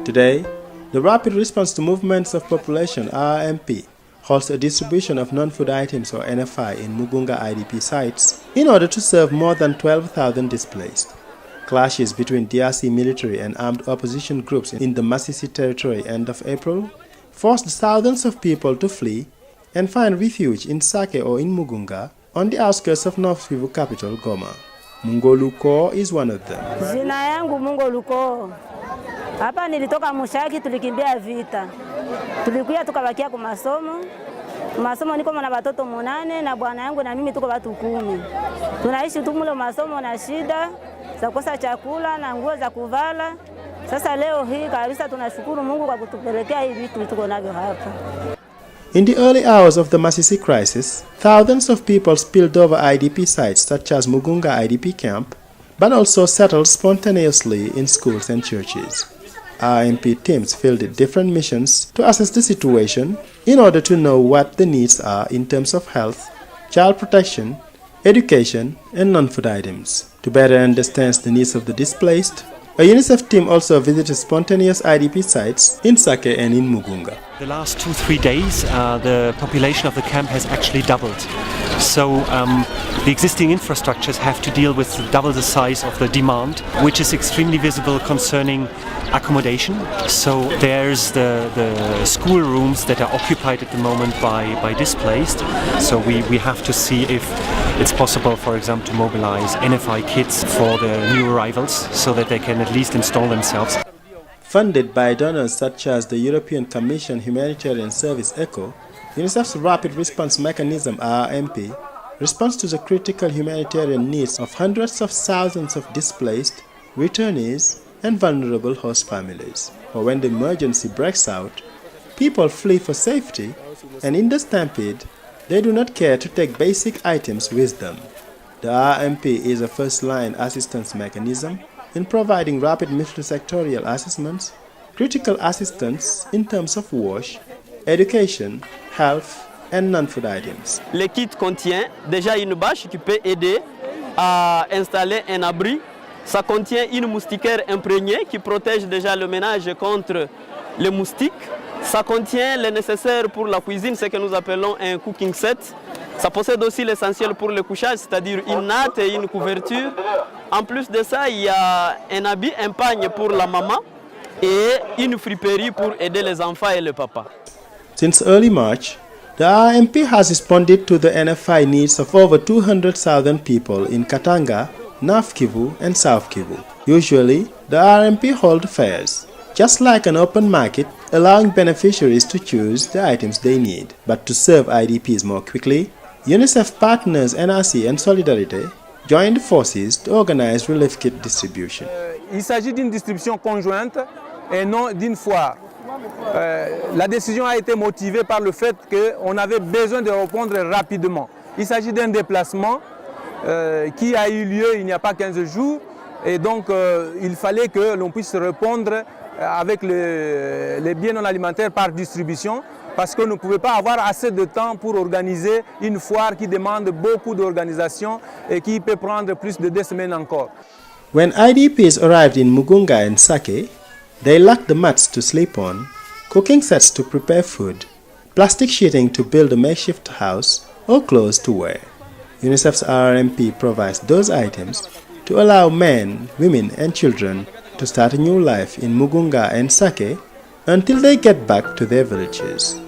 Today, the Rapid Response to Movements of Population (RRMP) holds a distribution of non-food items or NFI in Mugunga IDP sites in order to serve more than 12,000 displaced. Clashes between DRC military and armed opposition groups in the Masisi Territory end of April forced thousands of people to flee and find refuge in Sake or in Mugunga on the outskirts of North Kivu capital Goma. Mungoluko is one of them. Jina yangu Mungoluko. Hapa nilitoka Mushaki, tulikimbia vita. Tulikuja tukabakia kwa masomo. Masomo niko na watoto 8 na bwana yangu na mimi tuko watu 10. Tunaishi tu mule masomo na shida za kukosa chakula na nguo za kuvala. Sasa leo hii kabisa tunashukuru Mungu kwa kutupelekea hivi vitu tuko navyo hapa. In the early hours of the Masisi crisis, thousands of people spilled over IDP sites such as Mugunga IDP camp, but also settled spontaneously in schools and churches. RRMP teams fielded different missions to assess the situation in order to know what the needs are in terms of health, child protection, education, and non-food items. To better understand the needs of the displaced, a UNICEF team also visited spontaneous IDP sites in Sake and in Mugunga. The last 2-3 days, the population of the camp has actually doubled. So the existing infrastructures have to deal with double the size of the demand, which is extremely visible concerning accommodation. So there's the school rooms that are occupied at the moment by displaced. So we have to see if it's possible, for example, to mobilize NFI kits for the new arrivals so that they can at least install themselves. Funded by donors such as the European Commission Humanitarian Service ECHO, UNICEF's Rapid Response Mechanism RRMP responds to the critical humanitarian needs of hundreds of thousands of displaced, returnees, and vulnerable host families. For when the emergency breaks out, people flee for safety, and in the stampede, they do not care to take basic items with them. The RRMP is a first-line assistance mechanism in providing rapid multi-sectorial assessments, critical assistance in terms of wash, education, health, and non-food items. Le kit contient déjà une bâche qui peut aider à installer un abri. Ça contient une moustiquaire imprégnée qui protège déjà le ménage contre les moustiques. Ça contient le nécessaire pour la cuisine, ce que nous appelons un cooking set. Ça possède aussi l'essentiel pour le couchage, c'est-à-dire une natte et une couverture. En plus de ça, il y a un habit, un pagne pour la maman et une friperie pour aider les enfants et le papa. Since early March, the RRMP has responded to the NFI needs of over 200,000 people in Katanga, North Kivu, and South Kivu. Usually, the RRMP hold fairs, just like an open market, allowing beneficiaries to choose the items they need. But to serve IDPs more quickly, UNICEF partners NRC and Solidarité joined forces to organize relief kit distribution. Il s'agit d'une distribution conjointe et non d'une foire. La décision a été motivée par le fait qu'on avait besoin de répondre rapidement. Il s'agit d'un déplacement qui a eu lieu il n'y a pas 15 jours et donc il fallait que l'on puisse répondre avec les biens non alimentaires par distribution parce qu'on ne pouvait pas avoir assez de temps pour organiser une foire qui demande beaucoup d'organisation et qui peut prendre plus de 2 semaines encore. When IDPs arrived in Mugunga and Sake, they lacked the mats to sleep on, cooking sets to prepare food, plastic sheeting to build a makeshift house, or clothes to wear. UNICEF's RRMP provides those items to allow men, women, and children to start a new life in Mugunga and Sake until they get back to their villages.